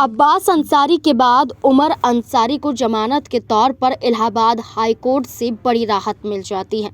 अब्बास अंसारी के बाद उमर अंसारी को जमानत के तौर पर इलाहाबाद हाई कोर्ट से बड़ी राहत मिल जाती है।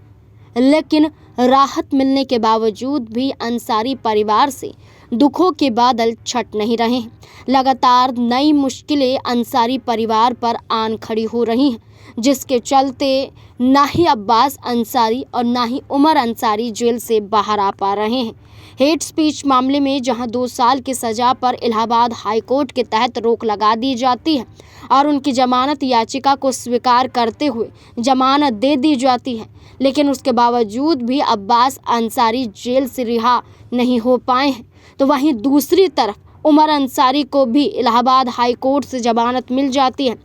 लेकिन राहत मिलने के बावजूद भी अंसारी परिवार से दुखों के बादल छट नहीं रहे हैं। लगातार नई मुश्किलें अंसारी परिवार पर आन खड़ी हो रही हैं, जिसके चलते ना ही अब्बास अंसारी और ना ही उमर अंसारी जेल से बाहर आ पा रहे हैं। हेट स्पीच मामले में जहां 2 साल की सजा पर इलाहाबाद हाई कोर्ट के तहत रोक लगा दी जाती है और उनकी जमानत याचिका को स्वीकार करते हुए जमानत दे दी जाती है, लेकिन उसके बावजूद भी अब्बास अंसारी जेल से रिहा नहीं हो पाए हैं। तो वहीं दूसरी तरफ उमर अंसारी को भी इलाहाबाद हाई कोर्ट से जमानत मिल जाती है,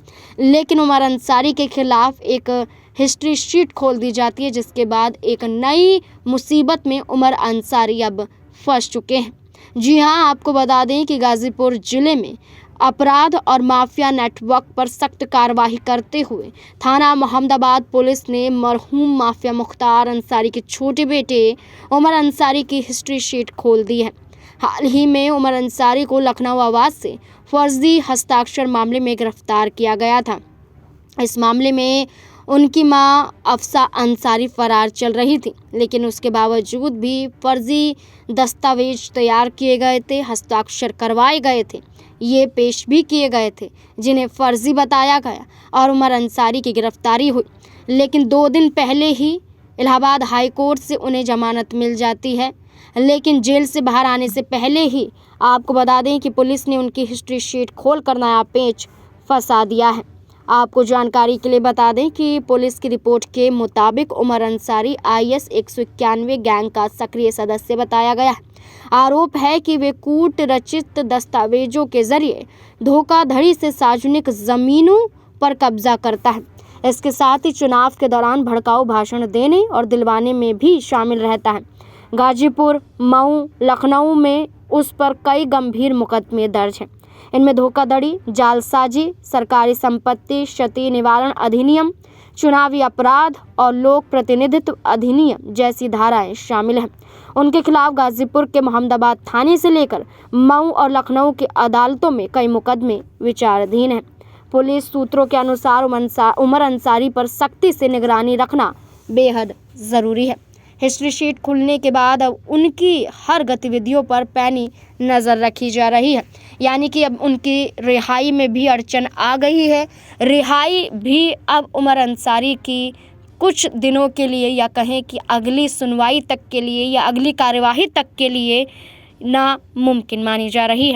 लेकिन उमर अंसारी के खिलाफ एक हिस्ट्री शीट खोल दी जाती है, जिसके बाद एक नई मुसीबत में उमर अंसारी अब फंस चुके हैं। जी हां, आपको बता दें कि गाजीपुर जिले में अपराध और माफिया नेटवर्क पर सख्त कार्रवाई करते हुए थाना मोहम्मदाबाद पुलिस ने मरहूम माफिया मुख्तार अंसारी के छोटे बेटे उमर अंसारी की हिस्ट्री शीट खोल दी है। हाल ही में उमर अंसारी को लखनऊ आवास से फर्जी हस्ताक्षर मामले में गिरफ्तार किया गया था। इस मामले में उनकी मां अफसा अंसारी फरार चल रही थी, लेकिन उसके बावजूद भी फर्जी दस्तावेज तैयार किए गए थे, हस्ताक्षर करवाए गए थे, ये पेश भी किए गए थे, जिन्हें फर्जी बताया गया और उमर अंसारी की गिरफ्तारी हुई। लेकिन 2 दिन पहले ही इलाहाबाद हाई कोर्ट से उन्हें जमानत मिल जाती है, लेकिन जेल से बाहर आने से पहले ही आपको बता दें कि पुलिस ने उनकी हिस्ट्री शीट खोलकर नया पेच फंसा दिया है। आपको जानकारी के लिए बता दें कि पुलिस की रिपोर्ट के मुताबिक उमर अंसारी IS 191 गैंग का सक्रिय सदस्य बताया गया है। आरोप है कि वे कूट रचित दस्तावेजों के जरिए धोखाधड़ी से सार्वजनिक जमीनों पर कब्जा करता है। इसके साथ ही चुनाव के दौरान भड़काऊ भाषण देने और दिलवाने में भी शामिल रहता है। गाजीपुर, मऊ, लखनऊ में उस पर कई गंभीर मुकदमे दर्ज हैं। इनमें धोखाधड़ी, जालसाजी, सरकारी संपत्ति क्षति निवारण अधिनियम, चुनावी अपराध और लोक प्रतिनिधित्व अधिनियम जैसी धाराएं शामिल हैं। उनके खिलाफ गाजीपुर के मोहम्मदाबाद थाने से लेकर मऊ और लखनऊ की अदालतों में कई मुकदमे विचाराधीन हैं। पुलिस सूत्रों के अनुसार उमर अंसारी पर सख्ती से निगरानी रखना बेहद ज़रूरी है। हिस्ट्री शीट खुलने के बाद अब उनकी हर गतिविधियों पर पैनी नज़र रखी जा रही है, यानी कि अब उनकी रिहाई में भी अड़चन आ गई है। रिहाई भी अब उमर अंसारी की कुछ दिनों के लिए या कहें कि अगली सुनवाई तक के लिए या अगली कार्यवाही तक के लिए नामुमकिन मानी जा रही है।